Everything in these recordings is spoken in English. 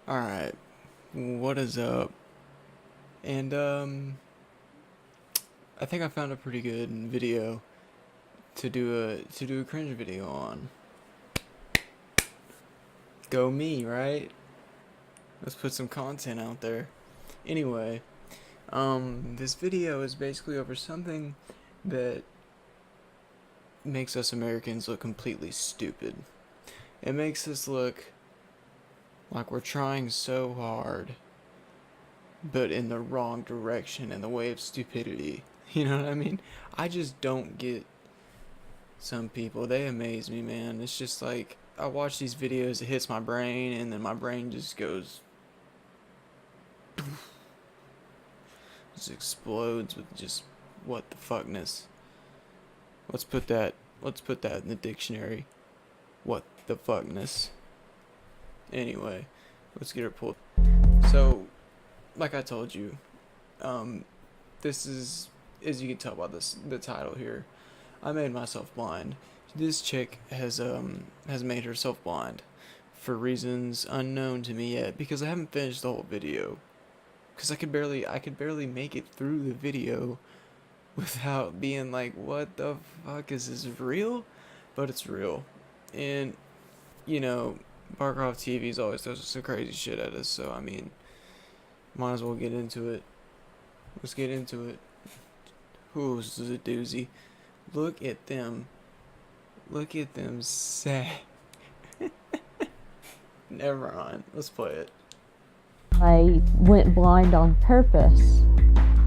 Alright, what is up? And, I think I found a pretty good video to do a cringe video on. Go me, right? Let's put some content out there. Anyway, this video is basically over something that makes us Americans look completely stupid. It makes us look like we're trying so hard, but in the wrong direction, in the way of stupidity. You know what I mean? I just don't get some people. They amaze me, man. It's just like, I watch these videos, it hits my brain, and then my brain just goes... just explodes with just, what the fuckness. Let's put that in the dictionary. What the fuckness. Anyway, let's get her pulled. So, like I told you, this is, as you can tell by the title here, I made myself blind. This chick has made herself blind for reasons unknown to me yet, because I haven't finished the whole video. Because I could barely make it through the video without being like, what the fuck, is this real? But it's real. And, you know, Barcroft TV's always throws some crazy shit at us, so I mean, might as well get into it. Let's get into it. Ooh, this is a doozy. Look at them. Look at them sad. Never mind. Let's play it. I went blind on purpose,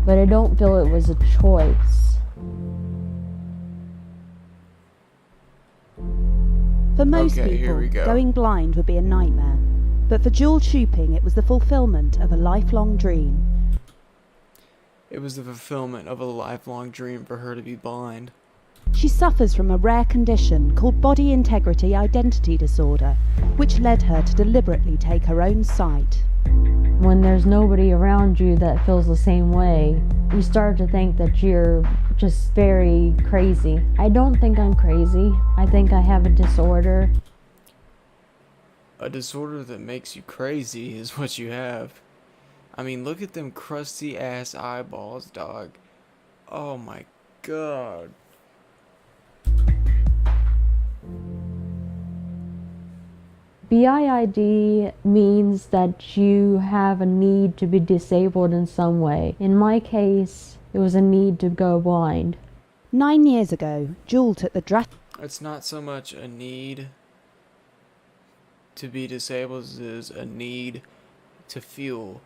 but I don't feel it was a choice. For most here we people, go. going blind would be a nightmare. But for Jewel Chooping, it was the fulfillment of a lifelong dream. It was the fulfillment of a lifelong dream for her to be blind. She suffers from a rare condition called body integrity identity disorder, which led her to deliberately take her own sight. When there's nobody around you that feels the same way, you start to think that you're just very crazy. I don't think I'm crazy. I think I have a disorder. A disorder that makes you crazy is what you have. I mean, look at them crusty ass eyeballs, dog. Oh my god. BIID means that you have a need to be disabled in some way. In my case, it was a need to go blind. 9 years ago, Jewel took the drastic It's not so much a need to be disabled as it is a need to feel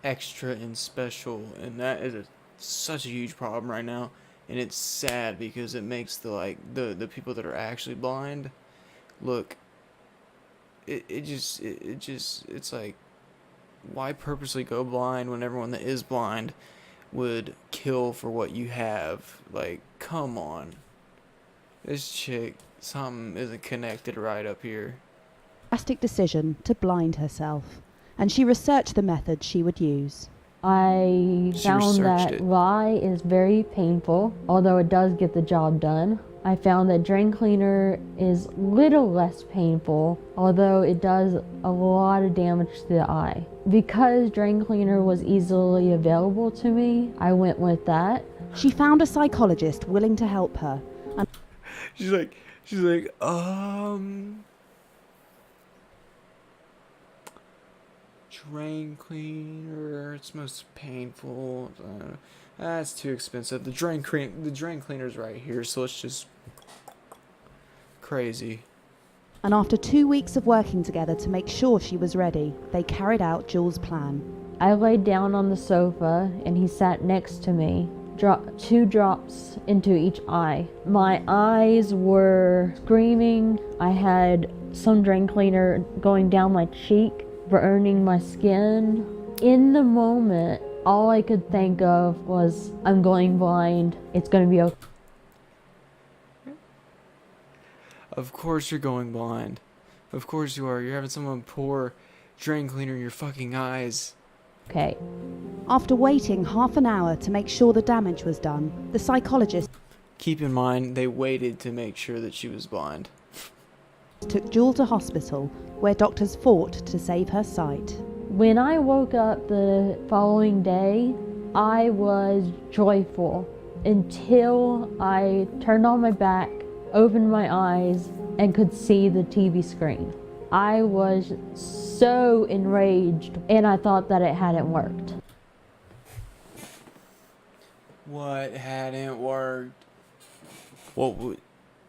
extra and special, and that is such a huge problem right now. And it's sad because it makes the people that are actually blind look, it's like, why purposely go blind when everyone that is blind would kill for what you have? Like, come on. This chick, something isn't connected right up here. decision to blind herself, and she researched the method she would use. I She found researched that it. lye is very painful, although it does get the job done. I found that drain cleaner is little less painful, although it does a lot of damage to the eye. Because drain cleaner was easily available to me, I went with that. She found a psychologist willing to help her, and She's like, drain cleaner, it's most painful. That's too expensive. The drain cleaner's right here, so it's just crazy. and after 2 weeks of working together to make sure she was ready, they carried out Jewel's plan. I laid down on the sofa and he sat next to me. Dropped 2 drops into each eye. My eyes were screaming. I had some drain cleaner going down my cheek, burning my skin. In the moment, all I could think of was, I'm going blind. It's gonna be okay. Of course you're going blind. Of course you are. You're having someone pour drain cleaner in your fucking eyes. Okay. After waiting half an hour to make sure the damage was done, the psychologist Keep in mind, they waited to make sure that she was blind. took Jewel to hospital, where doctors fought to save her sight. When I woke up the following day, I was joyful until I turned on my back, opened my eyes, and could see the TV screen. I was so enraged, and I thought that it hadn't worked. What hadn't worked?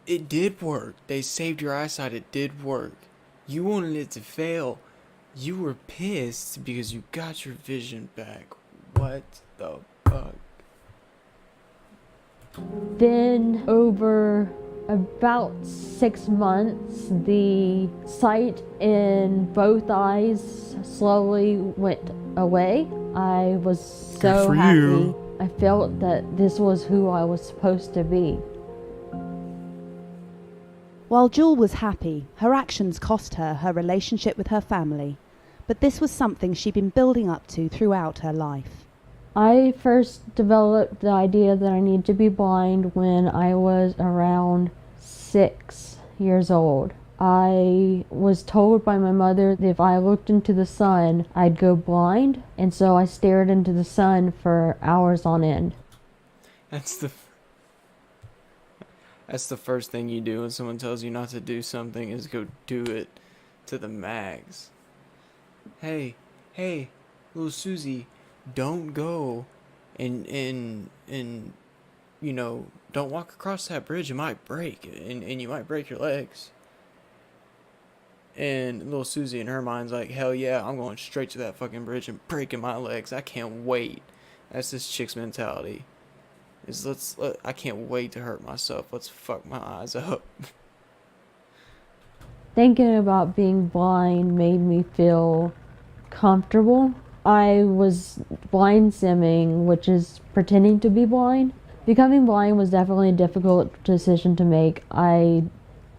It did work. They saved your eyesight. It did work. You wanted it to fail. You were pissed because you got your vision back. What the fuck? Then over about 6 months, the sight in both eyes slowly went away. I was so happy. I felt that this was who I was supposed to be. While Jewel was happy, her actions cost her her relationship with her family. But this was something she'd been building up to throughout her life. I first developed the idea that I need to be blind when I was around 6 years old. I was told by my mother that if I looked into the sun, I'd go blind, and so I stared into the sun for hours on end. That's the first thing you do when someone tells you not to do something is go do it to the max. Hey, little Susie, don't go and you know, don't walk across that bridge. It might break, and you might break your legs. And little Susie in her mind's like, hell yeah, I'm going straight to that fucking bridge and breaking my legs. I can't wait. That's this chick's mentality. I can't wait to hurt myself. Let's fuck my eyes up. Thinking about being blind made me feel comfortable. I was blind simming, which is pretending to be blind. Becoming blind was definitely a difficult decision to make. I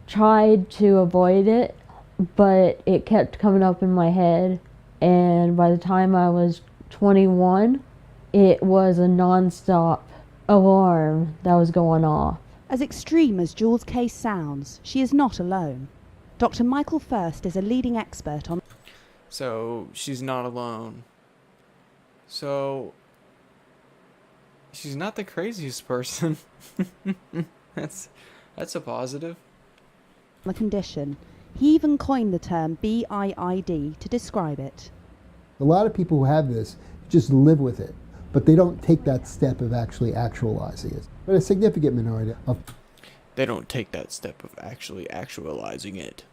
tried to avoid it, but it kept coming up in my head. And by the time I was 21, it was a non-stop alarm that was going off. As extreme as Jewel's case sounds, she is not alone. Dr. Michael First is a leading expert on... So, she's not alone. So, she's not the craziest person. That's a positive. the condition. He even coined the term BIID to describe it. A lot of people who have this just live with it, but they don't take that step of actually actualizing it. But a significant minority of They don't take that step of actually actualizing it.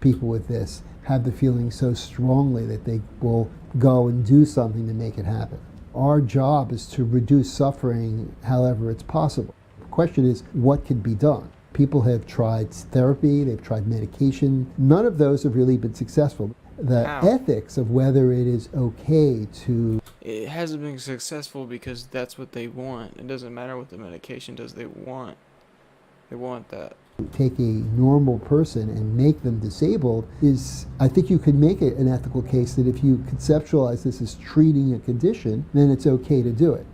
people with this have the feeling so strongly that they will go and do something to make it happen. Our job is to reduce suffering however it's possible. The question is, what can be done? People have tried therapy, they've tried medication. None of those have really been successful. The ethics of whether it is okay to... It hasn't been successful because that's what they want. It doesn't matter what the medication does, they want that. take a normal person and make them disabled is, I think you could make it an ethical case that if you conceptualize this as treating a condition, then it's okay to do it.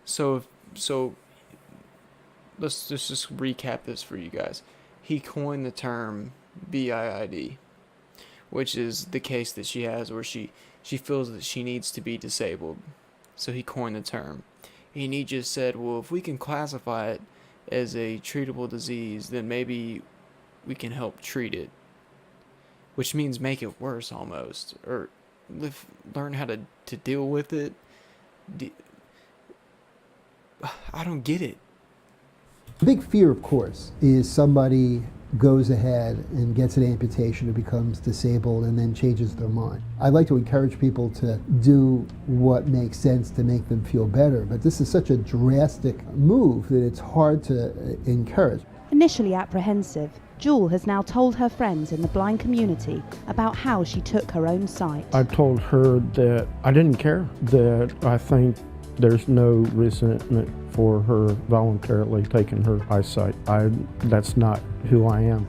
So let's just recap this for you guys. He coined the term BIID, which is the case that she has where she feels that she needs to be disabled. So he coined the term. And he just said, well, if we can classify it as a treatable disease, then maybe we can help treat it. Which means make it worse almost. Or learn how to deal with it. I don't get it. The big fear, of course, is somebody goes ahead and gets an amputation or becomes disabled and then changes their mind. I like to encourage people to do what makes sense to make them feel better, but this is such a drastic move that it's hard to encourage. Initially apprehensive, Jewel has now told her friends in the blind community about how she took her own sight. I told her that I didn't care, that I think there's no resentment for her voluntarily taking her eyesight. That's not who I am.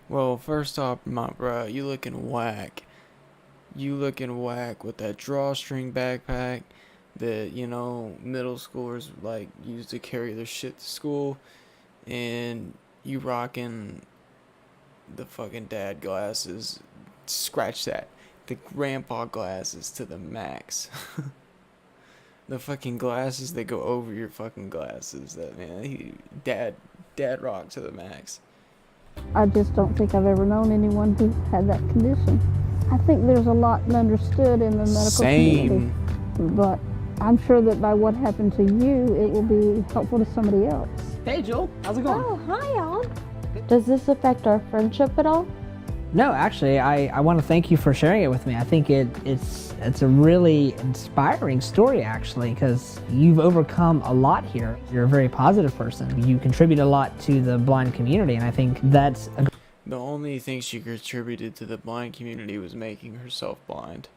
Well, first off, my bro, you looking whack. You looking whack with that drawstring backpack that, you know, middle schoolers like use to carry their shit to school. And You rocking the fucking dad glasses. Scratch that. The grandpa glasses to the max. The fucking glasses that go over your fucking glasses. That man, dad rock to the max. I just don't think I've ever known anyone who had that condition. I think there's a lot understood in the medical community, but I'm sure that by what happened to you, it will be helpful to somebody else. Hey, Joel. How's it going? Oh, hi, y'all. Does this affect our friendship at all? No, actually, I want to thank you for sharing it with me. I think it's a really inspiring story, actually, because you've overcome a lot here. You're a very positive person. You contribute a lot to the blind community, and I think that's a... The only thing she contributed to the blind community was making herself blind.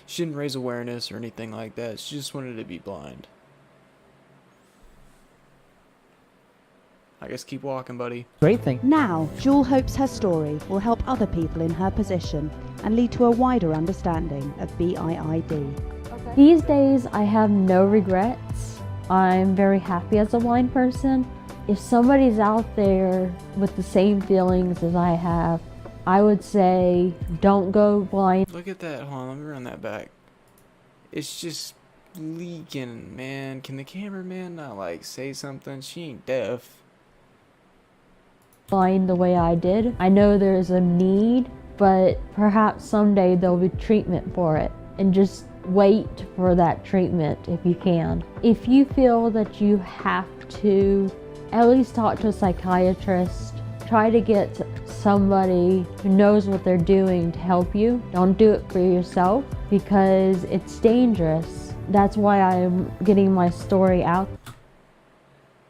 She didn't raise awareness or anything like that. She just wanted to be blind. I guess keep walking, buddy. great thing. Now, Jewel hopes her story will help other people in her position and lead to a wider understanding of BIID. These days, I have no regrets. I'm very happy as a blind person. If somebody's out there with the same feelings as I have, I would say don't go blind. Look at that. Hold on, let me run that back. It's just leaking, man. Can the cameraman not, like, say something? She ain't deaf. Blind the way I did. I know there's a need, but perhaps someday there'll be treatment for it. And just wait for that treatment if you can. If you feel that you have to, at least talk to a psychiatrist. Try to get somebody who knows what they're doing to help you. Don't do it for yourself because it's dangerous. That's why I'm getting my story out.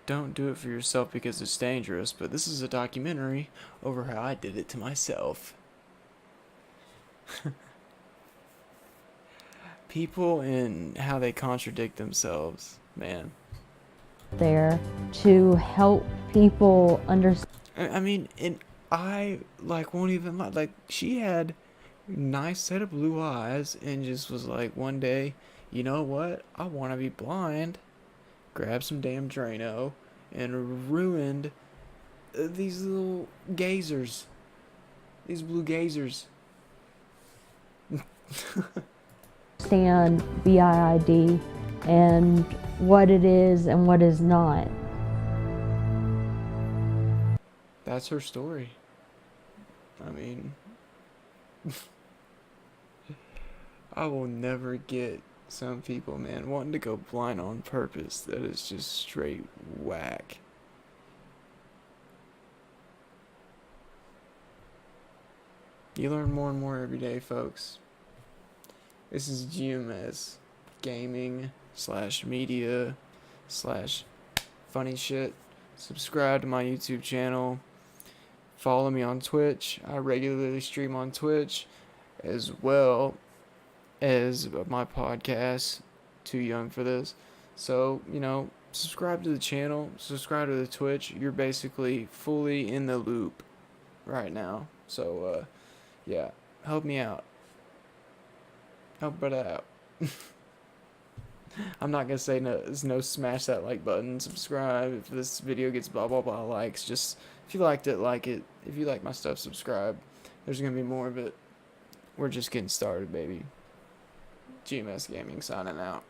Don't do it for yourself because it's dangerous, but this is a documentary over how I did it to myself. People and how they contradict themselves, man. There to help people understand. I mean, and I, like, won't even lie. Like, she had a nice set of blue eyes and just was like, one day, you know what? I want to be blind. Grabbed some damn Drano and ruined these little gazers. These blue gazers. Understand BIID and what it is and what is not. That's her story. I mean, I will never get some people, man, wanting to go blind on purpose. That is just straight whack. You learn more and more every day, folks. This is GMS gaming / media / funny shit. Subscribe to my YouTube channel. Follow me on Twitch. I regularly stream on Twitch as well as my podcast, Too Young for This. So, you know, subscribe to the channel, subscribe to the Twitch. You're basically fully in the loop right now. So, yeah, help me out. Help brother out. I'm not gonna say no smash that like button, subscribe. If this video gets blah blah blah likes, just if you liked it, like it. If you like my stuff, subscribe. There's gonna be more of it. We're just getting started, baby. GMS Gaming signing out.